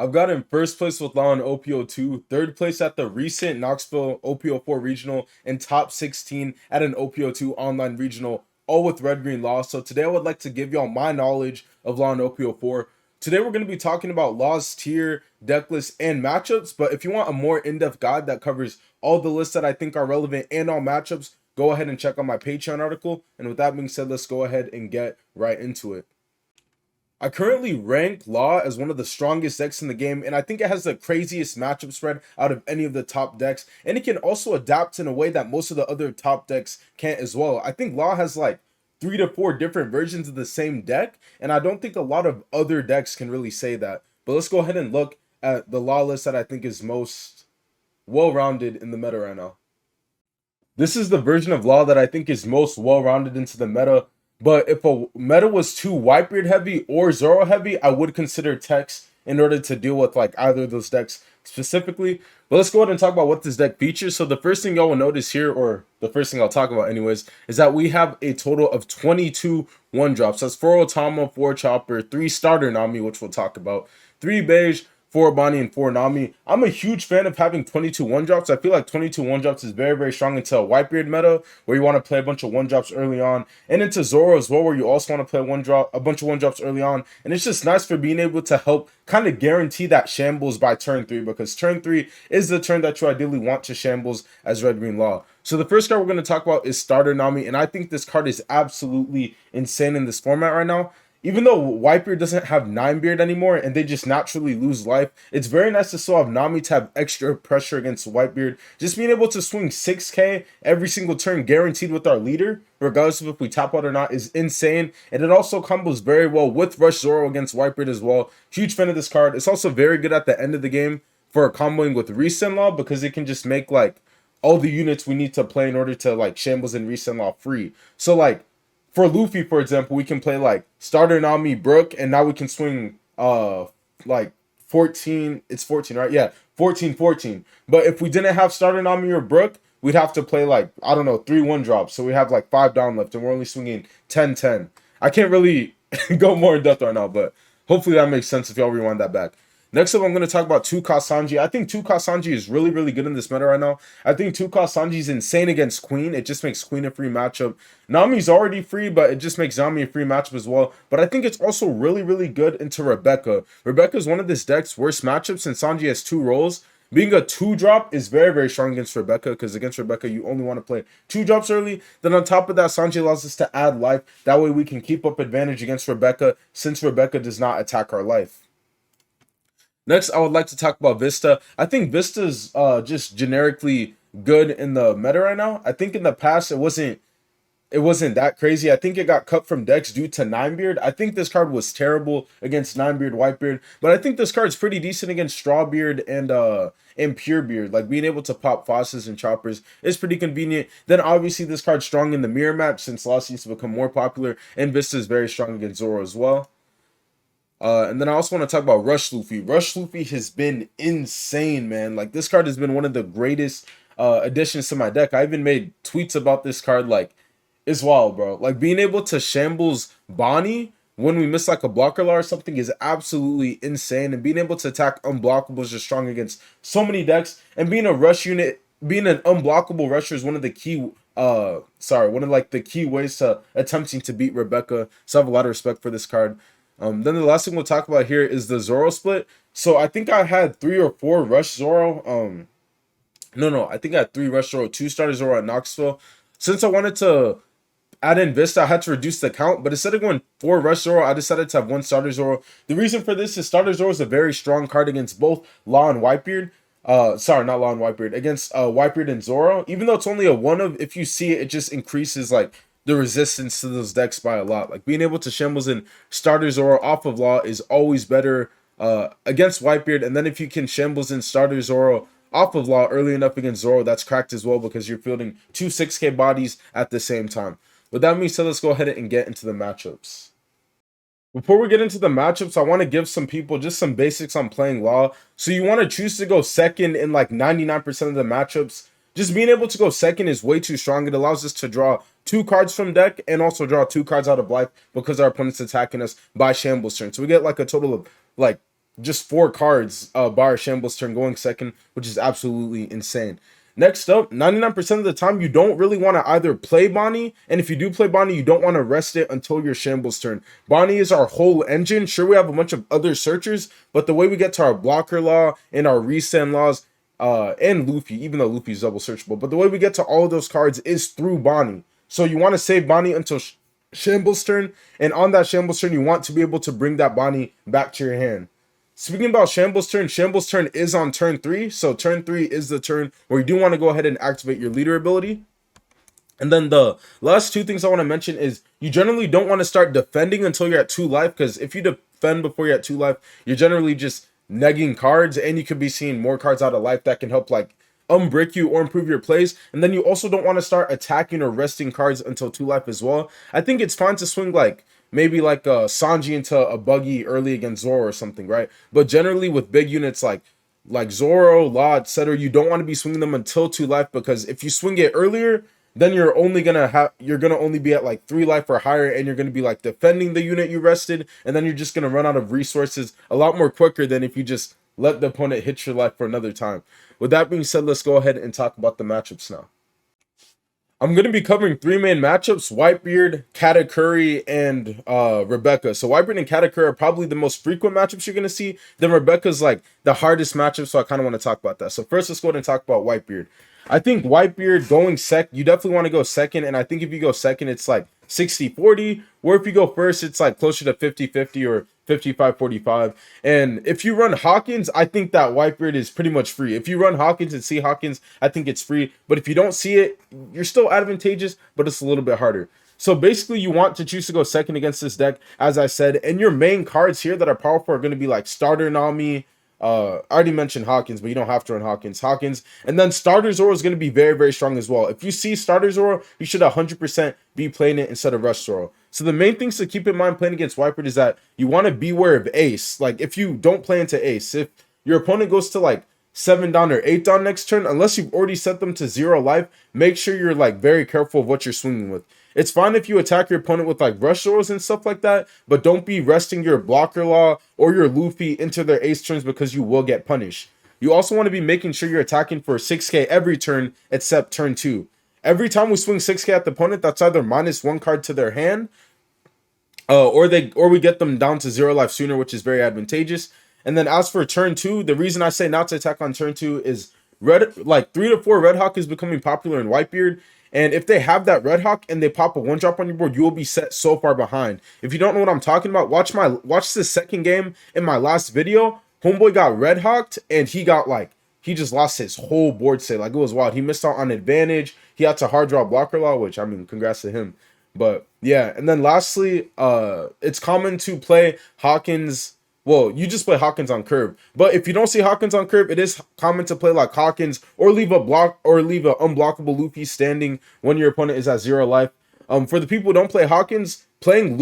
I've got in first place with Law in OP02, third place at the recent Knoxville OP04 regional, and top 16 at an OP02 online regional, all with Red Green Law. So today I would like to give y'all my knowledge of Law in OP04. Today we're going to be talking about Law's tier, deck list, and matchups. But if you want a more in-depth guide that covers all the lists that I think are relevant and all matchups, go ahead and check out my Patreon article. And with that being said, let's go ahead and get right into it. I currently rank Law as one of the strongest decks in the game, and I think it has the craziest matchup spread out of any of the top decks, and it can also adapt in a way that most of the other top decks can't as well. I think Law has like 3 to 4 different versions of the same deck, and I don't think a lot of other decks can really say that. But let's go ahead and look at the Law list that I think is most well-rounded in the meta right now. This is the version of Law that I think is most well-rounded into the meta. But if a meta was too Whitebeard heavy or Zoro heavy, I would consider Tex in order to deal with like either of those decks specifically. But let's go ahead and talk about what this deck features. So the first thing y'all will notice here, or the first thing I'll talk about anyways, is that we have a total of 22 1-drops. That's 4 Otama, 4 Chopper, 3 Starter Nami, which we'll talk about, 3 Beige, 4 Bonnie, and 4 Nami. I'm a huge fan of having 22 1-drops. I feel like 22 1-drops is very, very strong into a Whitebeard meta where you want to play a bunch of 1-drops early on, and into Zoro as well where you also want to play a bunch of 1-drops early on. And it's just nice for being able to help kind of guarantee that shambles by turn 3, because turn 3 is the turn that you ideally want to shambles as Red Green Law. So the first card we're going to talk about is Starter Nami, and I think this card is absolutely insane in this format right now. Even though Whitebeard doesn't have 9-beard anymore and they just naturally lose life, it's very nice to still have Nami to have extra pressure against Whitebeard. Just being able to swing 6k every single turn guaranteed with our leader, regardless of if we tap out or not, is insane. And it also combos very well with Rush Zoro against Whitebeard as well. Huge fan of this card. It's also very good at the end of the game for comboing with Resend Law, because it can just make like all the units we need to play in order to like shambles and Resend Law free. So like, for Luffy, for example, we can play like Starter Nami Brook, and now we can swing like 14. It's 14, right? Yeah, 14. But if we didn't have Starter Nami or Brook, we'd have to play like, I don't know, 3 1-drops. So we have like 5 down left, and we're only swinging 10. I can't really go more in depth right now, but hopefully that makes sense if y'all rewind that back. Next up, I'm going to talk about 2 Sanji. I think 2 Sanji is really, really good in this meta right now. I think 2 Sanji is insane against Queen. It just makes Queen a free matchup. Nami's already free, but it just makes Nami a free matchup as well. But I think it's also really, really good into Rebecca. Rebecca is one of this deck's worst matchups since Sanji has 2 roles. Being a 2-drop is very, very strong against Rebecca, because against Rebecca, you only want to play 2 drops early. Then on top of that, Sanji allows us to add life. That way we can keep up advantage against Rebecca, since Rebecca does not attack our life. Next, I would like to talk about Vista. I think Vista's just generically good in the meta right now. I think in the past it wasn't that crazy. I think it got cut from decks due to 9-beard. I think this card was terrible against 9-beard, Whitebeard, but I think this card's pretty decent against Strawbeard and Purebeard. Like being able to pop Fosses and Choppers is pretty convenient. Then obviously this card's strong in the mirror match since Lost seems to become more popular, and Vista is very strong against Zoro as well. And then I also want to talk about Rush Luffy. Rush Luffy has been insane, man. Like, this card has been one of the greatest additions to my deck. I even made tweets about this card. Like, it's wild, bro. Like, being able to shambles Bonnie when we miss like a blocker law or something is absolutely insane. And being able to attack unblockables is strong against so many decks. And being a rush unit, being an unblockable rusher is one of the key one of like the key ways to attempting to beat Rebecca. So I have a lot of respect for this card. Then the last thing we'll talk about here is the Zoro split. So I think I had 3 or 4 Rush Zoro. I think I had 3 Rush Zoro, 2 Starter Zoro at Knoxville. Since I wanted to add in Vista, I had to reduce the count. But instead of going 4 Rush Zoro, I decided to have 1 Starter Zoro. The reason for this is Starter Zoro is a very strong card against both Law and Whitebeard. Sorry, not Law and Whitebeard. Against Whitebeard and Zoro. Even though it's only a 1 of, if you see it, it just increases like the resistance to those decks by a lot. Like being able to shambles in Starter Zoro off of Law is always better against Whitebeard. And then if you can shambles in Starter Zoro off of Law early enough against Zoro, that's cracked as well, because you're fielding 2 6k bodies at the same time. With that being said, let's go ahead and get into the matchups. Before we get into the matchups, I want to give some people just some basics on playing Law. So you want to choose to go second in like 99% of the matchups. Just being able to go second is way too strong. It allows us to draw 2 cards from deck and also draw 2 cards out of life because our opponent's attacking us by shambles turn. So we get like a total of like just 4 cards by our Shambles turn going second, which is absolutely insane. Next up, 99% of the time, you don't really want to either play Bonnie, and if you do play Bonnie, you don't want to rest it until your Shambles turn. Bonnie is our whole engine. Sure, we have a bunch of other searchers, but the way we get to our blocker law and our resend laws, and Luffy, even though Luffy is double searchable, but the way we get to all of those cards is through Bonnie. So you want to save Bonnie until Shambles turn, and on that Shambles turn, you want to be able to bring that Bonnie back to your hand. Speaking about Shambles turn is on turn 3. So turn 3 is the turn where you do want to go ahead and activate your leader ability. And then the last 2 things I want to mention is you generally don't want to start defending until you're at 2 life, because if you defend before you're at 2 life, you're generally just negging cards, and you could be seeing more cards out of life that can help like unbrick you or improve your plays. And then you also don't want to start attacking or resting cards until 2 life as well. I think it's fine to swing like maybe like Sanji into a buggy early against Zoro or something, right? But generally with big units like Zoro, Law, etc., you don't want to be swinging them until 2 life, because if you swing it earlier, then you're gonna only be at like 3 life or higher, and you're gonna be like defending the unit you rested, and then you're just gonna run out of resources a lot more quicker than if you just let the opponent hit your life for another time. With that being said, let's go ahead and talk about the matchups now. I'm going to be covering 3 main matchups: Whitebeard, Katak Curry, and Rebecca. So Whitebeard and Katak Curry are probably the most frequent matchups you're going to see. Then Rebecca's like the hardest matchup, so I kind of want to talk about that. So first, let's go ahead and talk about Whitebeard. I think Whitebeard going you definitely want to go second, and I think if you go second, it's like 60-40, or if you go first, it's like closer to 50-50 or 55-45. And if you run Hawkins, I think that Whitebeard is pretty much free. If you run Hawkins and see Hawkins, I think it's free. But if you don't see it, you're still advantageous, but it's a little bit harder. So basically, you want to choose to go second against this deck, as I said. And your main cards here that are powerful are going to be like Starter Nami. I already mentioned Hawkins, but you don't have to run Hawkins. And then Starter Zoro is going to be very, very strong as well. If you see Starter Zoro, you should 100% be playing it instead of Rush Zoro. So the main things to keep in mind playing against Whitebeard is that you want to beware of Ace. Like, if you don't play into Ace, if your opponent goes to like 7 down or 8 down next turn, unless you've already set them to 0 life, make sure you're like very careful of what you're swinging with. It's fine if you attack your opponent with like Rush Zoros and stuff like that, but don't be resting your Blocker Law or your Luffy into their ace turns, because you will get punished. You also want to be making sure you're attacking for 6k every turn except turn 2. Every time we swing 6k at the opponent, that's either -1 card to their hand, or we get them down to 0 life sooner, which is very advantageous. And then as for turn 2, the reason I say not to attack on turn 2 is like 3 to 4 Red Hawk is becoming popular in Whitebeard. And if they have that Red Hawk and they pop a 1-drop on your board, you will be set so far behind. If you don't know what I'm talking about, watch the second game in my last video. Homeboy got Red Hawked, and he just lost his whole board state. Like, it was wild. He missed out on advantage. He had to hard draw Blocker Law, which, I mean, congrats to him. But yeah, and then lastly, it's common to play Hawkins. Well, you just play Hawkins on curve. But if you don't see Hawkins on curve, it is common to play like Hawkins, or leave an unblockable Luffy standing when your opponent is at 0 life. For the people who don't play Hawkins,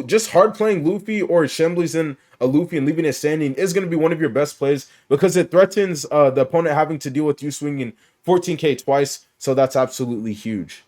just hard playing Luffy or Shambles in a Luffy and leaving it standing is going to be one of your best plays, because it threatens the opponent having to deal with you swinging 14k twice. So that's absolutely huge.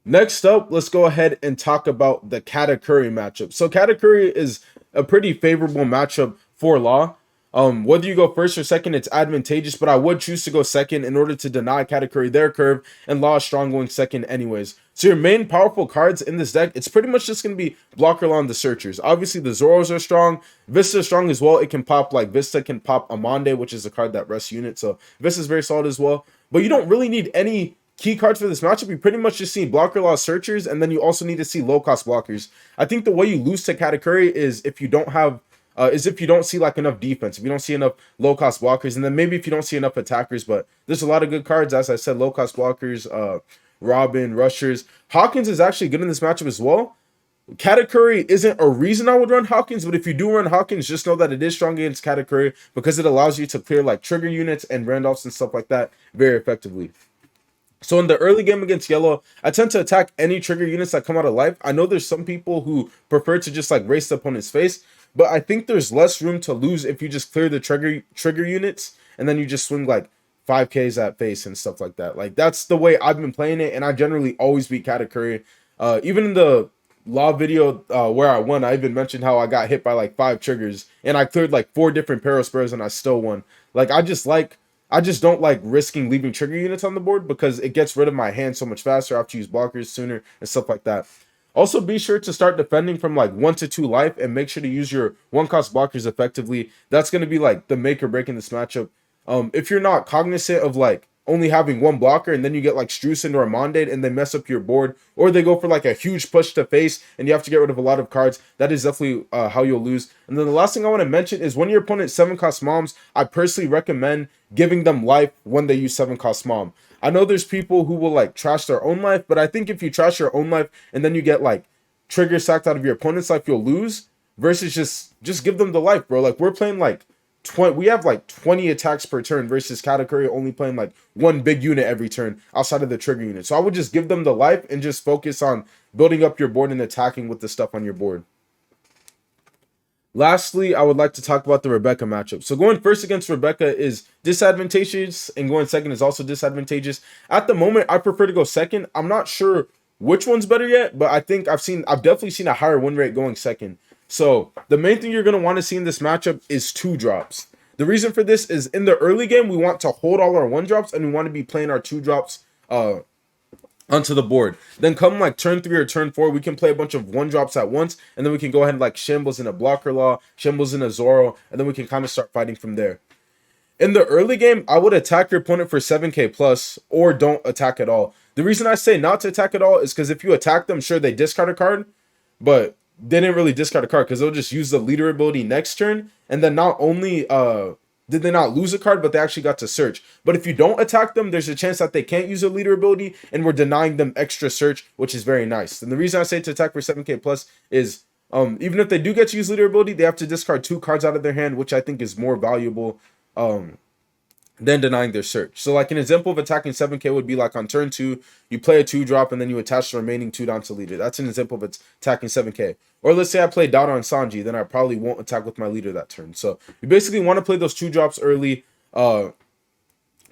Next up, let's go ahead and talk about the Katak Curry matchup. So Katak Curry is a pretty favorable matchup for Law. Whether you go first or second, it's advantageous, but I would choose to go second in order to deny Katak Curry their curve, and Law is strong going second anyways. So your main powerful cards in this deck, it's pretty much just going to be Blocker Law and the Searchers. Obviously, the Zoros are strong. Vista is strong as well. It can pop, like Vista can pop Amande, which is a card that rests unit. So Vista is very solid as well. But you don't really need any key cards for this matchup. You pretty much just see Blocker Law, Searchers, and then you also need to see low-cost blockers. I think the way you lose to Katak Curry is if you don't see like enough defense, if you don't see enough low-cost blockers, and then maybe if you don't see enough attackers. But there's a lot of good cards, as I said, low-cost blockers, Robin, Rushers. Hawkins is actually good in this matchup as well. Katak Curry isn't a reason I would run Hawkins, but if you do run Hawkins, just know that it is strong against Katak Curry, because it allows you to clear like trigger units and Randolphs and stuff like that very effectively. So in the early game against Yellow, I tend to attack any trigger units that come out of life. I know there's some people who prefer to just like race the opponent's face, but I think there's less room to lose if you just clear the trigger units and then you just swing like 5Ks at face and stuff like that. Like, that's the way I've been playing it, and I generally always beat Katak Curry. Even in the law video where I won, I even mentioned how I got hit by like 5 triggers and I cleared like 4 different Paraspurs and I still won. Like I just don't like risking leaving trigger units on the board because it gets rid of my hand so much faster. I have to use blockers sooner and stuff like that. Also, be sure to start defending from like 1 to 2 life and make sure to use your 1 cost blockers effectively. That's going to be like the make or break in this matchup. If you're not cognizant of like only having 1 blocker and then you get like Strusand or Amandade and they mess up your board, or they go for like a huge push to face and you have to get rid of a lot of cards, that is definitely how you'll lose. And then the last thing I want to mention is when your opponent 7-cost moms, I personally recommend giving them life when they use 7-cost mom. I know there's people who will like trash their own life, but I think if you trash your own life and then you get like trigger sacked out of your opponent's life, you'll lose. Versus just give them the life, bro. Like we're playing like 20, we have like 20 attacks per turn versus Katak Curry only playing like 1 big unit every turn outside of the trigger unit. So I would just give them the life and just focus on building up your board and attacking with the stuff on your board. Lastly, I would like to talk about the Rebecca matchup. So going first against Rebecca is disadvantageous, and going second is also disadvantageous. At the moment, I prefer to go second. I'm not sure which one's better yet, but I've definitely seen a higher win rate going second. So the main thing you're going to want to see in this matchup is 2 drops. The reason for this is in the early game, we want to hold all our 1 drops and we want to be playing our 2 drops onto the board. Then come like turn 3 or turn 4, we can play a bunch of 1 drops at once, and then we can go ahead and like shambles in a blocker law, shambles in a Zoro, and then we can kind of start fighting from there. In the early game, I would attack your opponent for 7k plus, or don't attack at all. The reason I say not to attack at all is because if you attack them, sure, they discard a card, but they didn't really discard a card because they'll just use the leader ability next turn, and then not only did they not lose a card, but they actually got to search. But if you don't attack them, there's a chance that they can't use a leader ability, and we're denying them extra search, which is very nice. And the reason I say to attack for 7k plus is even if they do get to use leader ability, they have to discard 2 cards out of their hand, which I think is more valuable than denying their search. So like an example of attacking 7k would be like on turn 2, you play a 2-drop and then you attach the remaining 2 down to leader. That's an example of attacking 7k. Or let's say I play Dada on Sanji, then I probably won't attack with my leader that turn. So you basically want to play those 2 drops early.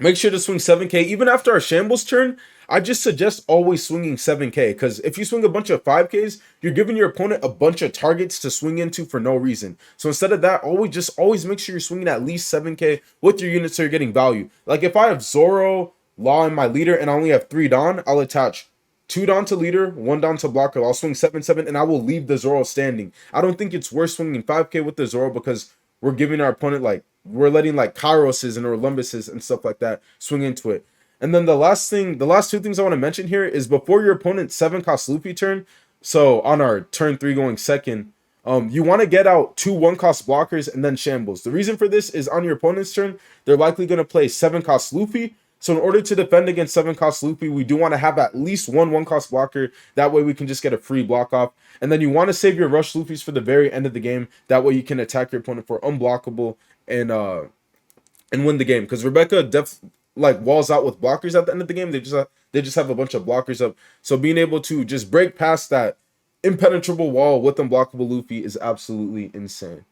Make sure to swing 7k. Even after our shambles turn, I just suggest always swinging 7k, because if you swing a bunch of 5ks, you're giving your opponent a bunch of targets to swing into for no reason. So instead of that, always make sure you're swinging at least 7k with your units so you're getting value. Like if I have Zoro, Law, and my leader, and I only have 3 Dawn, I'll attach 2 Dawn to leader, 1 Dawn to blocker. I'll swing 7/7, and I will leave the Zoro standing. I don't think it's worth swinging 5k with the Zoro because we're giving our opponent like, we're letting like Kairoses and Orlumbuses and stuff like that swing into it. And then the last 2 things I want to mention here is before your opponent's 7-cost Luffy turn, so on our turn 3 going second, you want to get out 2 1-cost blockers and then shambles. The reason for this is on your opponent's turn, they're likely going to play 7-cost Luffy. So in order to defend against 7-cost Luffy, we do want to have at least 1 1-cost blocker. That way we can just get a free block off. And then you want to save your rush Luffys for the very end of the game. That way you can attack your opponent for unblockable and win the game. Because Rebecca like walls out with blockers at the end of the game. They just have a bunch of blockers up. So being able to just break past that impenetrable wall with unblockable Luffy is absolutely insane.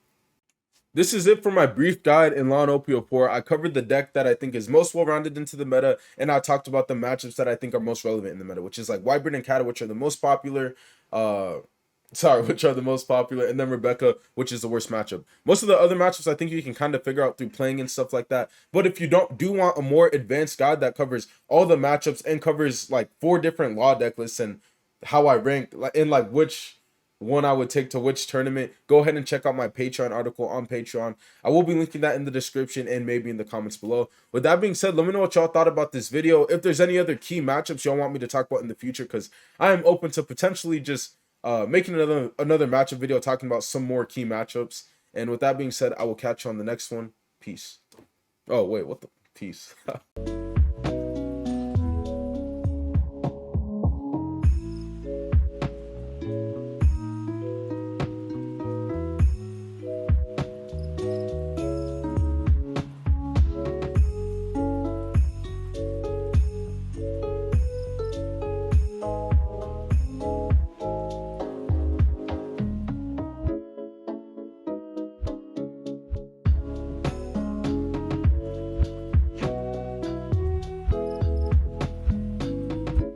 This is it for my brief guide in Law and OP04. I covered the deck that I think is most well-rounded into the meta, and I talked about the matchups that I think are most relevant in the meta, which is like Wyvern and Kata, which are the most popular. And then Rebecca, which is the worst matchup. Most of the other matchups I think you can kind of figure out through playing and stuff like that. But if you do want a more advanced guide that covers all the matchups and covers like 4 different Law deck lists and how I rank in like which one I would take to which tournament, go ahead and check out my Patreon article on Patreon. I will be linking that in the description and maybe in the comments below. With that being said, let me know what y'all thought about this video. If there's any other key matchups y'all want me to talk about in the future, because I am open to potentially just making another matchup video talking about some more key matchups. And with that being said, I will catch you on the next one. Peace. Oh wait, what the peace?